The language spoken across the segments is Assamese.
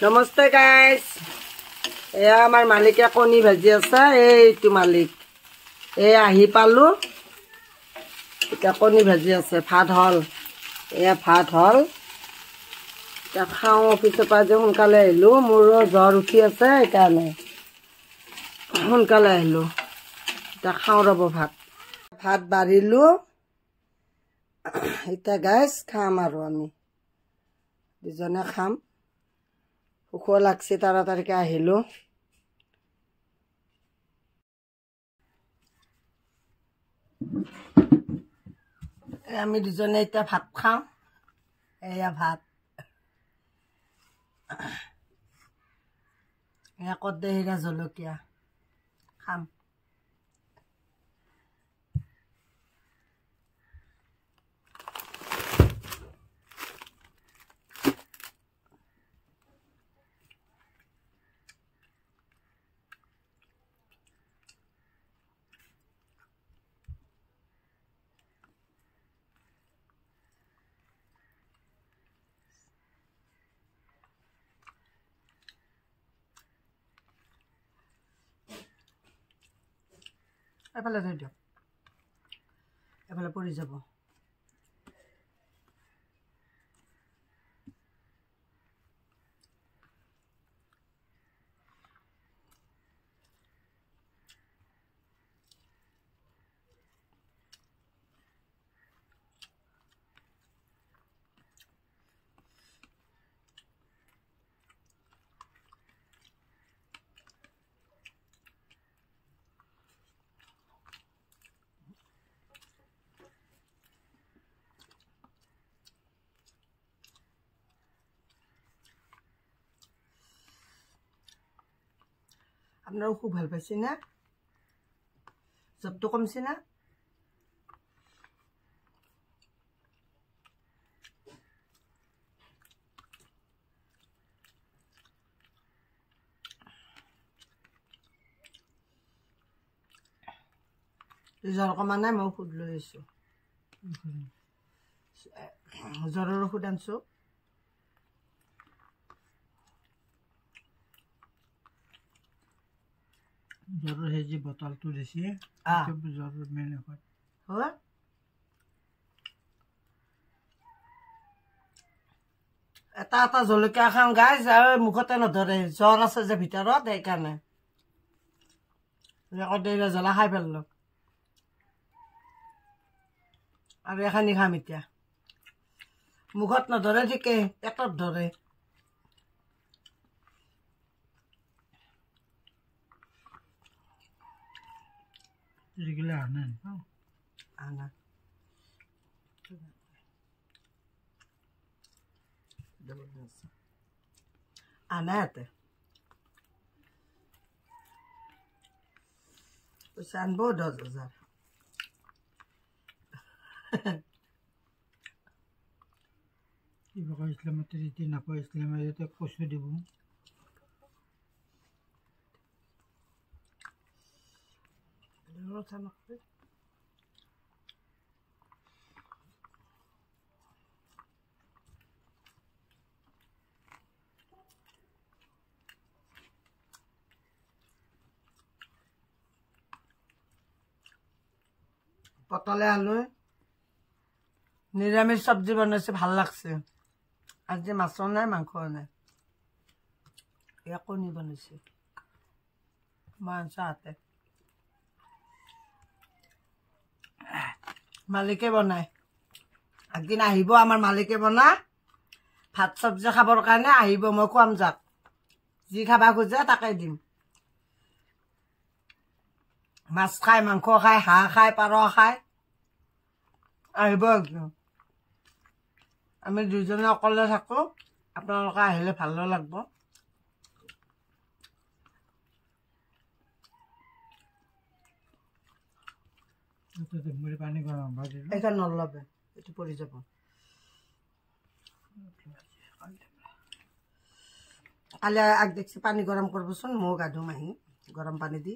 नमस्ते गाइस एया आमार मालिके कणी भाजी आछे एइटु मालिक ए आही पालु इटा कणी भाजी आछे भात हल एया भात हल इटा खाओ ऑफिसर पा जे हुनकाले आइलु मोर ज्वर उठी आछे एकाने हुनकाले आइलु इटा खाओ रब भात भात बारिलु इटा गाइस खाम आरो आमी दुजने खाम उख लागছে তাড়াতাড়িকে আহিলো আমি দুজনে এটা ভাত খাম এয়া ভাত এয়া কদে হিরা জলকীয়া খাম এফালে ধৰি দিয়ক এফালে পৰি যাব আপনাৰা খুব ভাল পাইছেন না জ্বৰটো কমছে না জ্বৰ কমা নাই মই ওষুধ লৈ আছো জ্বৰৰ ওষুধ আনছো জ্বৰৰ হে যে বটলটো দিছে জ্বৰৰ মেনে হয় এটা এটা জলকীয়া খাম গাইজ আৰু মুখতে নধৰে জ্বৰ আছে যে ভিতৰত সেইকাৰণে জ্বলা খাই পেলালো আৰু এখানি খাম এতিয়া মুখত নধৰে ঠিকে পেটত ধৰে রেগুলার আনেন আনা আনাতে পয়সা আনবো 10,000 ইসলামের রীতি না কো ইসলামের কষ্ট দিব পটলে আলু নিরামিষ সবজি বানাইছে ভাল লাগছে আজি মাছ নাই মাংস নাই এয়া কণী বানাইছে মাংস হাতে মালিকে বনায় একদিন আহিব আমার মালিকে বনা ভাত সবজি খাবৰ কাৰণে আহিব মই খুৱাম যাক যি খাবা খোজে তাকে দিম মাছ খাই মাংস খাই হাঁহ খাই পাৰ খাই আহিব একদম আমি দুজনে অকলে থাকো আপোনালোকে আহিলে ভাল লাগিব পানি গরম এটা নলবে এটি পড়ে যাব কালি আগ দেখছি পানি গরম করবছুন মো গাধু মাহি গরম পানি দি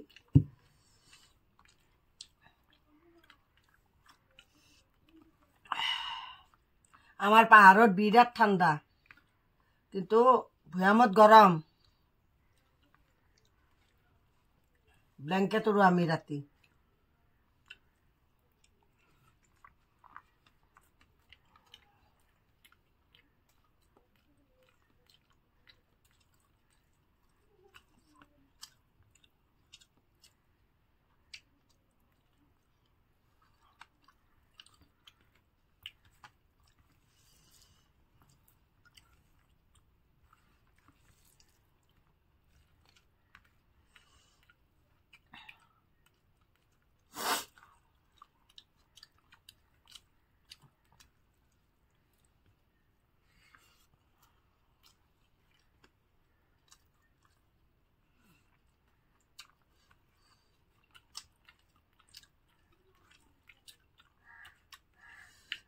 আমার পাহাড়ত বিরাট ঠান্ডা কিন্তু ভৈয়ামত গৰম ব্লেংকেটৰো আমি ৰাতি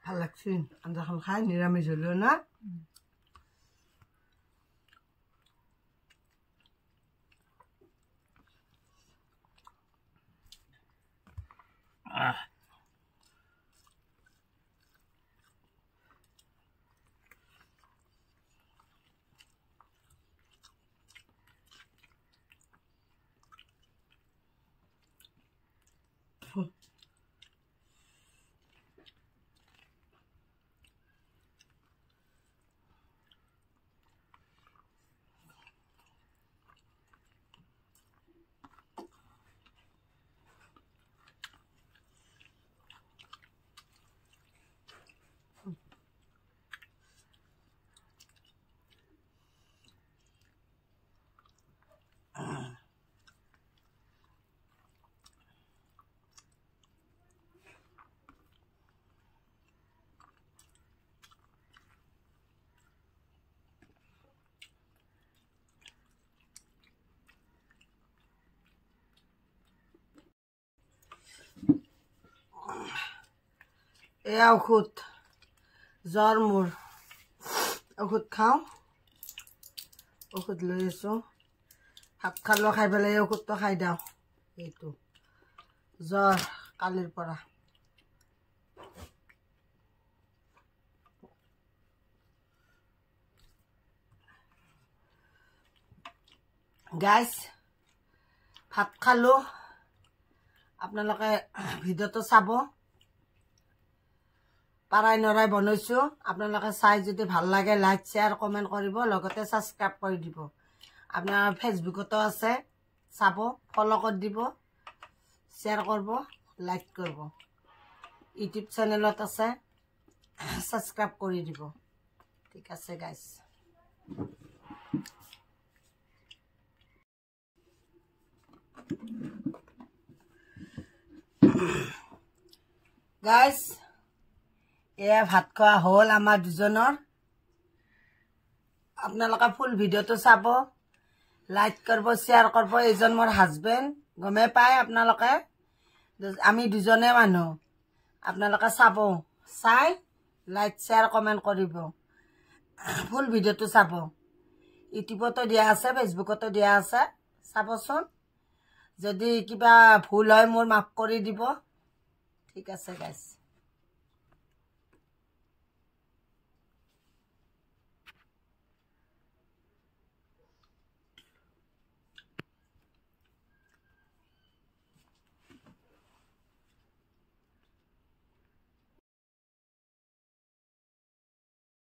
ভাল লাগছে আঞ্জাখন খাই নিৰামিষ হলেও না এয়া ঔষধ জ্বৰ মোৰ ঔষধ খাওঁ ঔষধ লৈ আছোঁ ভাত খালেও খাই পেলাই ঔষধটো খাই দিওঁ এইটো জ্বৰ কালিৰ পৰা গাইজ ভাত খালোঁ আপোনালোকে ভিডিঅ'টো চাব পাৰাই নৰাই বনাইছোঁ আপোনালোকে চাই যদি ভাল লাগে লাইক শ্বেয়াৰ কমেণ্ট কৰিব লগতে ছাবস্ক্ৰাইব কৰি দিব আপোনাৰ ফেচবুকতো আছে চাব ফ'ল' কৰি দিব শ্বেয়াৰ কৰিব লাইক কৰিব ইউটিউব চেনেলত আছে ছাবস্ক্ৰাইব কৰি দিব ঠিক আছে গাইজ গাইজ এয়া ভাত খোৱা হ'ল আমাৰ দুজনৰ আপোনালোকে ফুল ভিডিঅ'টো চাব লাইক কৰিব শ্বেয়াৰ কৰিব এইজন মোৰ হাজবেণ্ড গমে পায় আপোনালোকে আমি দুজনে মানুহ আপোনালোকে চাব চাই লাইক শ্বেয়াৰ কমেণ্ট কৰিব ফুল ভিডিঅ'টো চাব ইউটিউবতো দিয়া আছে ফেচবুকতো দিয়া আছে চাবচোন যদি কিবা ভুল হয় মোৰ মাফ কৰি দিব ঠিক আছে গাইজ